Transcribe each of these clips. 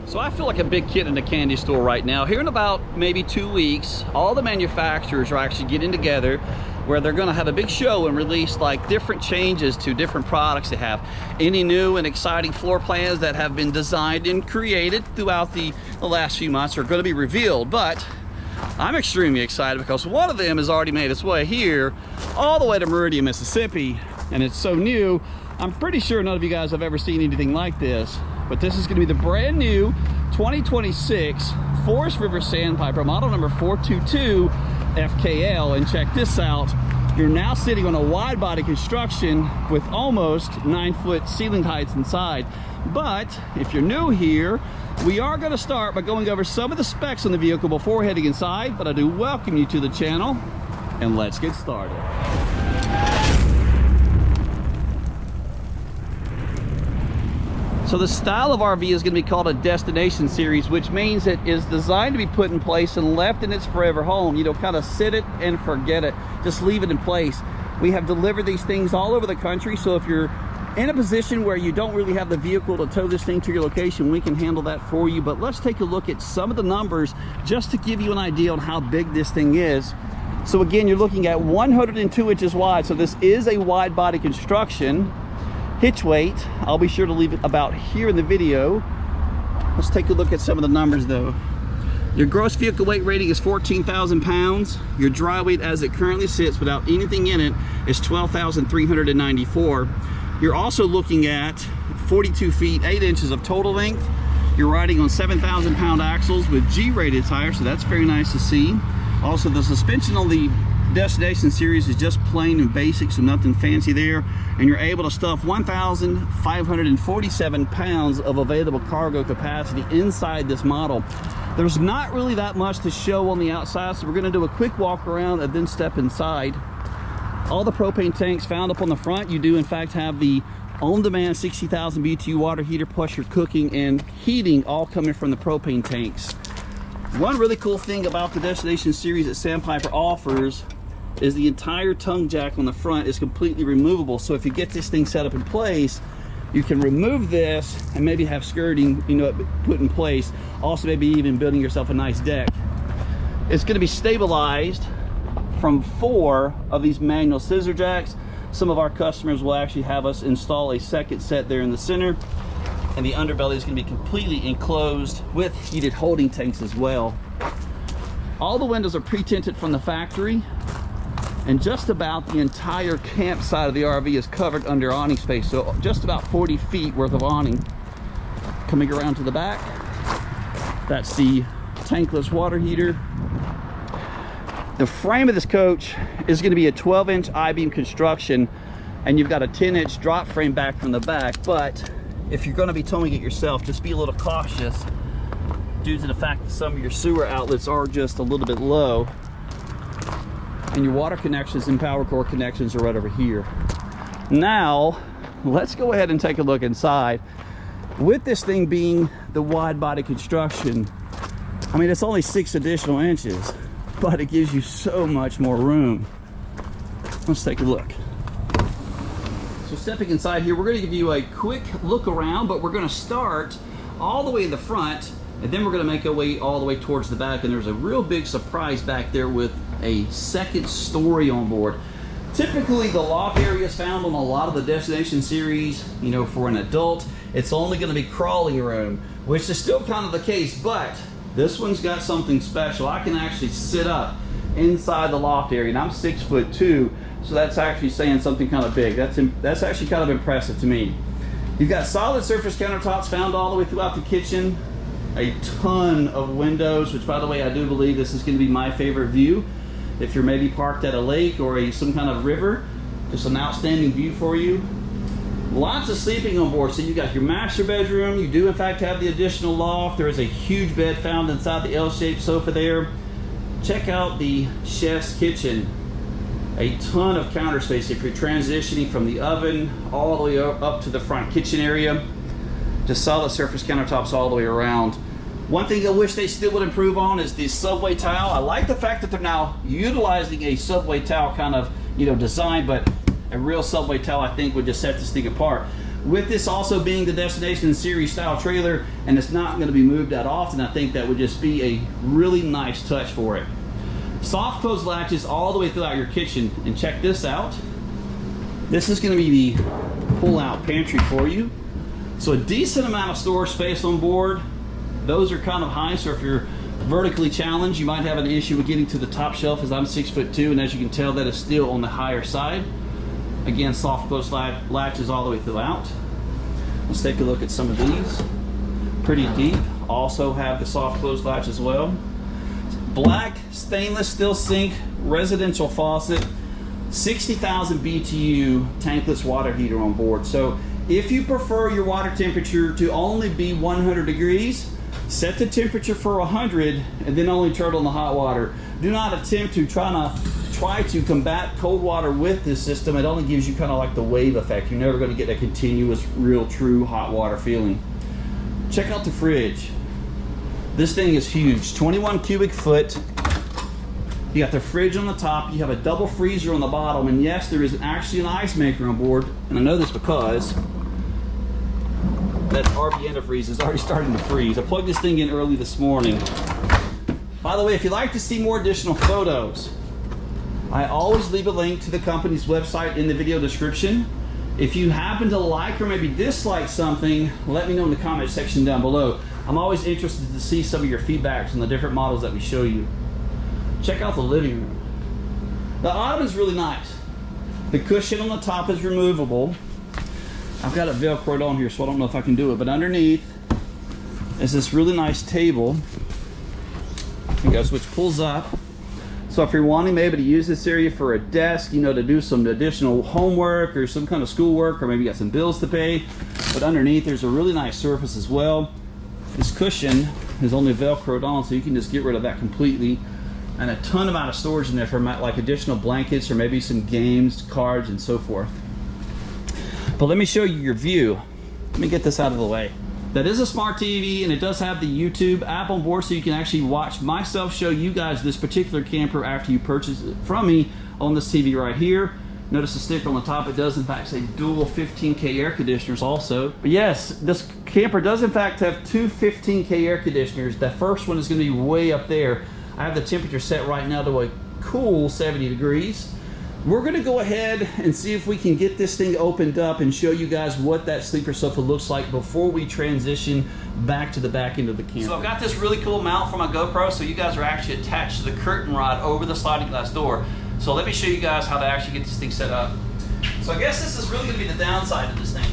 So I feel like a big kid in a candy store right now. Here in about maybe 2 weeks, all the manufacturers are actually getting together where they're gonna have a big show and release like different changes to different products they have. Any new and exciting floor plans that have been designed and created throughout the last few months are gonna be revealed. But I'm extremely excited because one of them has already made its way here all the way to Meridian, Mississippi, and it's so new. I'm pretty sure none of you guys have ever seen anything like this, but this is going to be the brand new 2026 Forest River Sandpiper, model number 422FKL. And check this out, you're now sitting on a wide body construction with almost 9-foot ceiling heights inside. But if you're new here, we are going to start by going over some of the specs on the vehicle before heading inside, but I do welcome you to the channel, and let's get started. So the style of RV is going to be called a destination series, which means it is designed to be put in place and left in its forever home. You know, kind of sit it and forget it. Just leave it in place. We have delivered these things all over the country, so if you're in a position where you don't really have the vehicle to tow this thing to your location, we can handle that for you. But let's take a look at some of the numbers just to give you an idea on how big this thing is. So again, you're looking at 102 inches wide, so this is a wide body construction. Hitch weight, I'll be sure to leave it about here in the video. Let's take a look at some of the numbers though. Your gross vehicle weight rating is 14,000 pounds. Your dry weight as it currently sits without anything in it is 12,394. You're also looking at 42 feet 8 inches of total length. You're riding on 7,000 pound axles with G-rated tires, so that's very nice to see. Also, the suspension on the Destination series is just plain and basic, so nothing fancy there, and you're able to stuff 1,547 pounds of available cargo capacity inside this model. There's not really that much to show on the outside, so we're going to do a quick walk around and then step inside. All the propane tanks found up on the front. You do in fact have the on-demand 60,000 BTU water heater, plus your cooking and heating all coming from the propane tanks. One really cool thing about the Destination series that Sandpiper offers is the entire tongue jack on the front is completely removable. So if you get this thing set up in place, you can remove this and maybe have skirting, you know, put in place. Also maybe even building yourself a nice deck. It's going to be stabilized from 4 of these manual scissor jacks. Some of our customers will actually have us install a second set there in the center, and the underbelly is going to be completely enclosed with heated holding tanks as well. All the windows are pre-tinted from the factory, and just about the entire campsite of the RV is covered under awning space, so just about 40 feet worth of awning. Coming around to the back, that's the tankless water heater. The frame of this coach is going to be a 12-inch I-beam construction, and you've got a 10-inch drop frame back from the back. But if you're going to be towing it yourself, just be a little cautious due to the fact that some of your sewer outlets are just a little bit low, and your water connections and power core connections are right over here. Now let's go ahead and take a look inside. With this thing being the wide body construction, I mean, it's only 6 additional inches, but it gives you so much more room. Let's take a look. So stepping inside here, we're going to give you a quick look around, but we're going to start all the way in the front, and then we're going to make our way all the way towards the back. And there's a real big surprise back there with a second story on board. Typically the loft area is found on a lot of the Destination series. You know, for an adult, it's only going to be crawling room, which is still kind of the case, but this one's got something special. I can actually sit up inside the loft area, and I'm 6'2", so that's actually saying something kind of big. That's actually kind of impressive to me. You've got solid surface countertops found all the way throughout the kitchen. A ton of windows, which by the way, I do believe this is going to be my favorite view. If you're maybe parked at a lake or some kind of river, just an outstanding view for you. Lots of sleeping on board. So you got your master bedroom. You do in fact have the additional loft. There is a huge bed found inside the L-shaped sofa there. Check out the chef's kitchen. A ton of counter space if you're transitioning from the oven all the way up to the front kitchen area. Just solid surface countertops all the way around. One thing I wish they still would improve on is the subway tile. I like the fact that they're now utilizing a subway tile kind of, you know, design, but a real subway tile I think would just set this thing apart. With this also being the Destination Series style trailer, and it's not going to be moved that often, I think that would just be a really nice touch for it. Soft close latches all the way throughout your kitchen, and check this out. This is going to be the pull-out pantry for you. So a decent amount of storage space on board. Those are kind of high, so if you're vertically challenged, you might have an issue with getting to the top shelf, as I'm 6'2", and as you can tell, that is still on the higher side. Again, soft close latches all the way throughout. Let's take a look at some of these. Pretty deep. Also have the soft close latch as well. Black stainless steel sink, residential faucet, 60,000 BTU tankless water heater on board. So if you prefer your water temperature to only be 100 degrees, set the temperature for 100 and then only turn on the hot water. Do not attempt to try to combat cold water with this system. It only gives you kind of like the wave effect. You're never going to get a continuous, real, true hot water feeling. Check out the fridge. This thing is huge, 21 cubic foot. You got the fridge on the top, you have a double freezer on the bottom, and yes, there is actually an ice maker on board, and I know this because that RV antifreeze is already starting to freeze. I plugged this thing in early this morning. By the way, if you'd like to see more additional photos, I always leave a link to the company's website in the video description. If you happen to like or maybe dislike something, let me know in the comment section down below. I'm always interested to see some of your feedbacks on the different models that we show you. Check out the living room. The ottoman is really nice. The cushion on the top is removable. I've got it velcroed on here, so I don't know if I can do it, but underneath is this really nice table, which pulls up. So if you're wanting maybe to use this area for a desk, you know, to do some additional homework or some kind of schoolwork, or maybe you got some bills to pay, but underneath there's a really nice surface as well. This cushion is only velcroed on, so you can just get rid of that completely. And a ton amount of storage in there for like additional blankets or maybe some games, cards, and so forth. But let me show you your view. Let me get this out of the way. That is a smart TV, and it does have the YouTube app on board, so you can actually watch myself show you guys this particular camper after you purchase it from me on this TV right here. Notice the sticker on the top. It does in fact say dual 15K air conditioners also. But yes, this camper does in fact have two 15K air conditioners. The first one is going to be way up there. I have the temperature set right now to a cool 70 degrees. We're gonna go ahead and see if we can get this thing opened up and show you guys what that sleeper sofa looks like before we transition back to the back end of the camper. So I've got this really cool mount for my GoPro, so you guys are actually attached to the curtain rod over the sliding glass door. So let me show you guys how to actually get this thing set up. So I guess this is really gonna be the downside of this thing,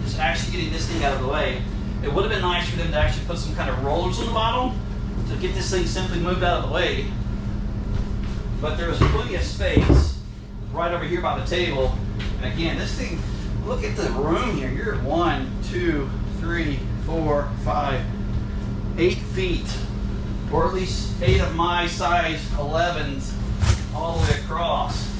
is actually getting this thing out of the way. It would have been nice for them to actually put some kind of rollers on the bottom to get this thing simply moved out of the way. But there is plenty of space right over here by the table. And again, this thing, look at the room here. You're at 1, 2, 3, 4, 5, 8 feet, or at least 8 of my size 11s all the way across.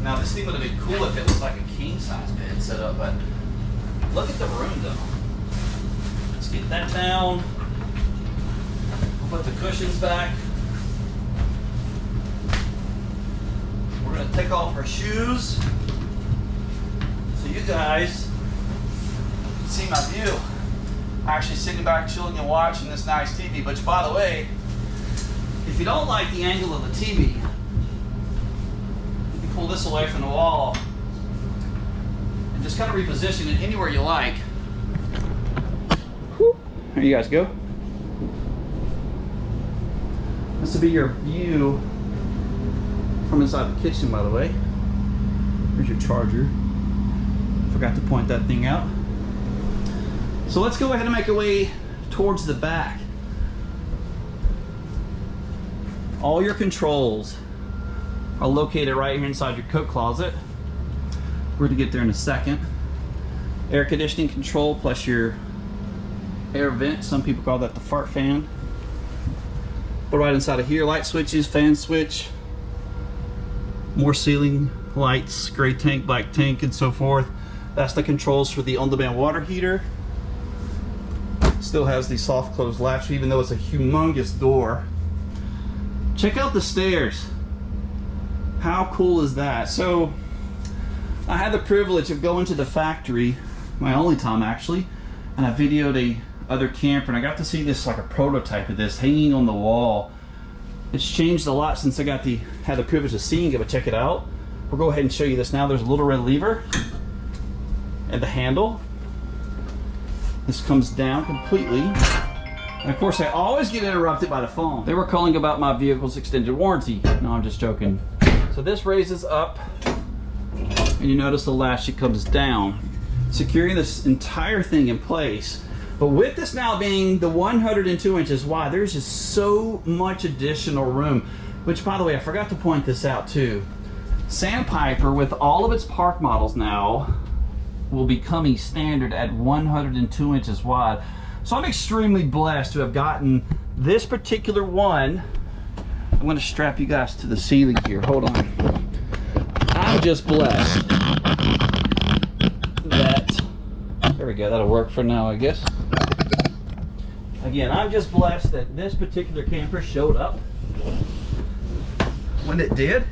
Now this thing would have been cool if it was like a king size bed set up, but look at the room though. Let's get that down. We'll put the cushions back. We're going to take off our shoes so you guys can see my view. Actually sitting back chilling and watching this nice TV, which by the way, if you don't like the angle of the TV, you can pull this away from the wall and just kind of reposition it anywhere you like. There you guys go. This will be your view from inside the kitchen, by the way. Here's your charger. Forgot to point that thing out. So let's go ahead and make our way towards the back. All your controls are located right here inside your coat closet. We're going to get there in a second. Air conditioning control plus your air vent. Some people call that the fart fan. But right inside of here, light switches, fan switch, more ceiling lights, gray tank, black tank, and so forth. That's the controls for the on-demand water heater. Still has the soft close latch, even though it's a humongous door. Check out the stairs. How cool is that? So I had the privilege of going to the factory, my only time actually, and I videoed a other camper, and I got to see this, like a prototype of this hanging on the wall. It's changed a lot since I had the privilege of seeing it, but check it out. We'll go ahead and show you this now. There's a little red lever and the handle. This comes down completely. And of course, I always get interrupted by the phone. They were calling about my vehicle's extended warranty. No, I'm just joking. So this raises up, and you notice the latchet comes down, securing this entire thing in place. But with this now being the 102 inches wide, there's just so much additional room, which, by the way, I forgot to point this out too. Sandpiper, with all of its park models now, will be coming standard at 102 inches wide. So I'm extremely blessed to have gotten this particular one. I'm going to strap you guys to the ceiling here. Hold on. I'm just blessed that, there we go, that'll work for now, I guess. Again, I'm just blessed that this particular camper showed up when it did.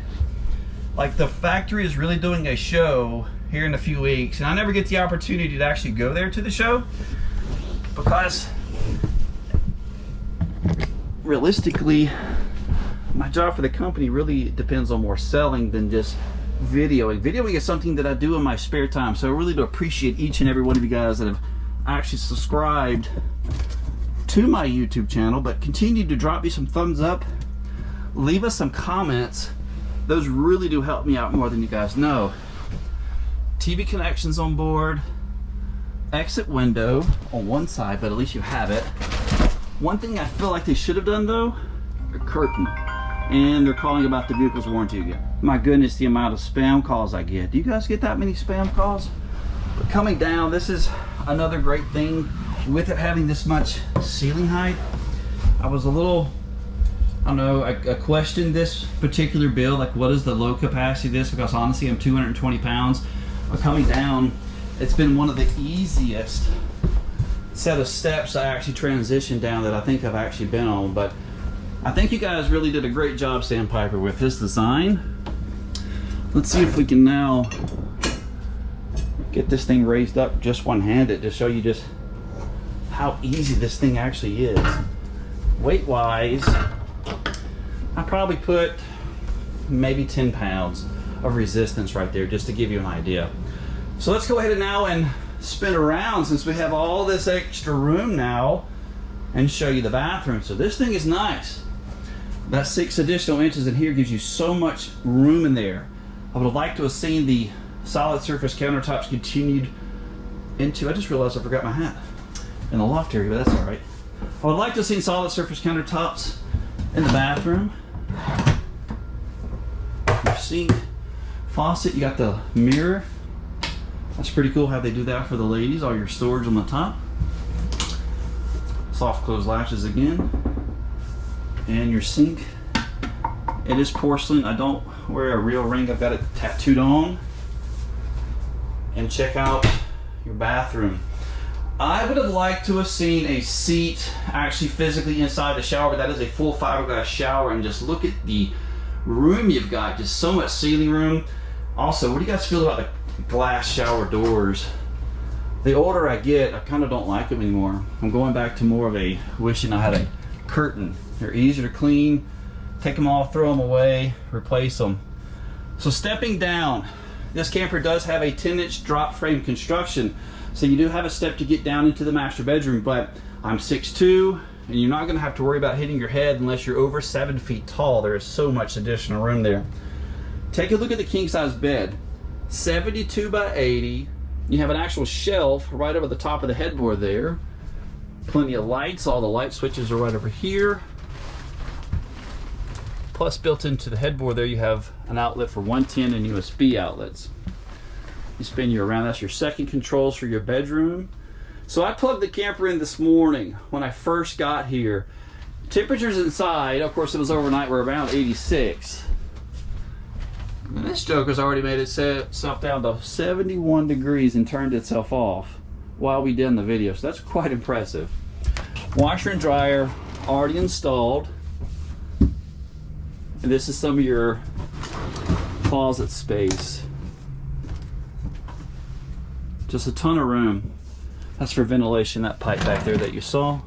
Like, the factory is really doing a show here in a few weeks, and I never get the opportunity to actually go there to the show because realistically my job for the company really depends on more selling than just videoing. Videoing is something that I do in my spare time, so I really do appreciate each and every one of you guys that have actually subscribed to my YouTube channel, but continue to drop me some thumbs up, leave us some comments. Those really do help me out more than you guys know. TV connections on board, exit window on one side, but at least you have it. One thing I feel like they should have done though, a curtain. And they're calling about the vehicle's warranty again. My goodness, the amount of spam calls I get. Do you guys get that many spam calls? But coming down, this is another great thing with it having this much ceiling height. I was a little, I don't know, I questioned this particular build, like what is the low capacity of this, because honestly I'm 220 pounds. But coming down, it's been one of the easiest set of steps I actually transitioned down that I think I've actually been on. But I think you guys really did a great job, Sandpiper, with this design. Let's see if we can now get this thing raised up just one-handed to show you just how easy this thing actually is. Weight-wise, I probably put maybe 10 pounds of resistance right there, just to give you an idea. So let's go ahead and now and spin around, since we have all this extra room now, and show you the bathroom. So this thing is nice. That 6 additional inches in here gives you so much room in there. I would have liked to have seen the solid surface countertops continued into, I just realized I forgot my hat in the loft area, but that's all right. I would like to have seen solid surface countertops in the bathroom. Your sink, faucet, you got the mirror. That's pretty cool how they do that for the ladies, all your storage on the top. Soft close latches again. And your sink, it is porcelain. I don't wear a real ring, I've got it tattooed on. And check out your bathroom. I would have liked to have seen a seat actually physically inside the shower, but that is a full fiberglass shower, and just look at the room you've got, just so much ceiling room. Also, what do you guys feel about the glass shower doors? The older I get, I kind of don't like them anymore. I'm going back to more of a wishing I had a curtain. They're easier to clean, take them off, throw them away, replace them. So stepping down, this camper does have a 10-inch drop frame construction, so you do have a step to get down into the master bedroom, but I'm 6'2", and you're not going to have to worry about hitting your head unless you're over 7 feet tall. There is so much additional room there. Take a look at the king size bed, 72 by 80. You have an actual shelf right over the top of the headboard there. Plenty of lights, all the light switches are right over here. Plus, built into the headboard there, you have an outlet for 110 and USB outlets. You spin you around, that's your second controls for your bedroom. So I plugged the camper in this morning when I first got here. Temperatures inside, of course it was overnight, were around 86. And this joker's already made itself down to 71 degrees and turned itself off while we did the video, so that's quite impressive. Washer and dryer already installed. And this is some of your closet space. Just a ton of room. That's for ventilation, that pipe back there that you saw.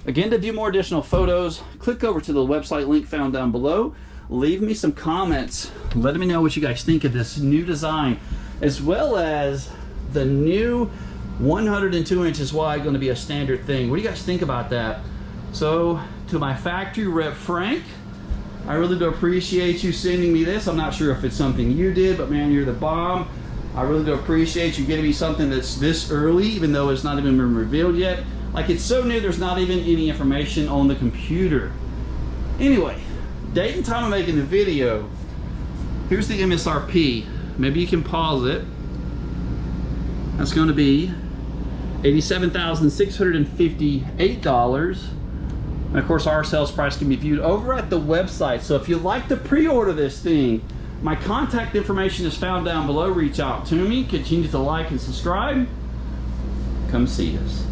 Again, to view more additional photos, click over to the website link found down below. Leave me some comments. Let me know what you guys think of this new design, as well as the new 102 inches wide, going to be a standard thing. What do you guys think about that? So, to my factory rep, Frank, I really do appreciate you sending me this. I'm not sure if it's something you did, but man, you're the bomb. I really do appreciate you getting me something that's this early, even though it's not even been revealed yet. Like, it's so new, there's not even any information on the computer. Anyway, date and time of making the video. Here's the MSRP. Maybe you can pause it. That's going to be $87,658. And of course, our sales price can be viewed over at the website. So if you'd like to pre-order this thing, my contact information is found down below. Reach out to me. Continue to like and subscribe. Come see us.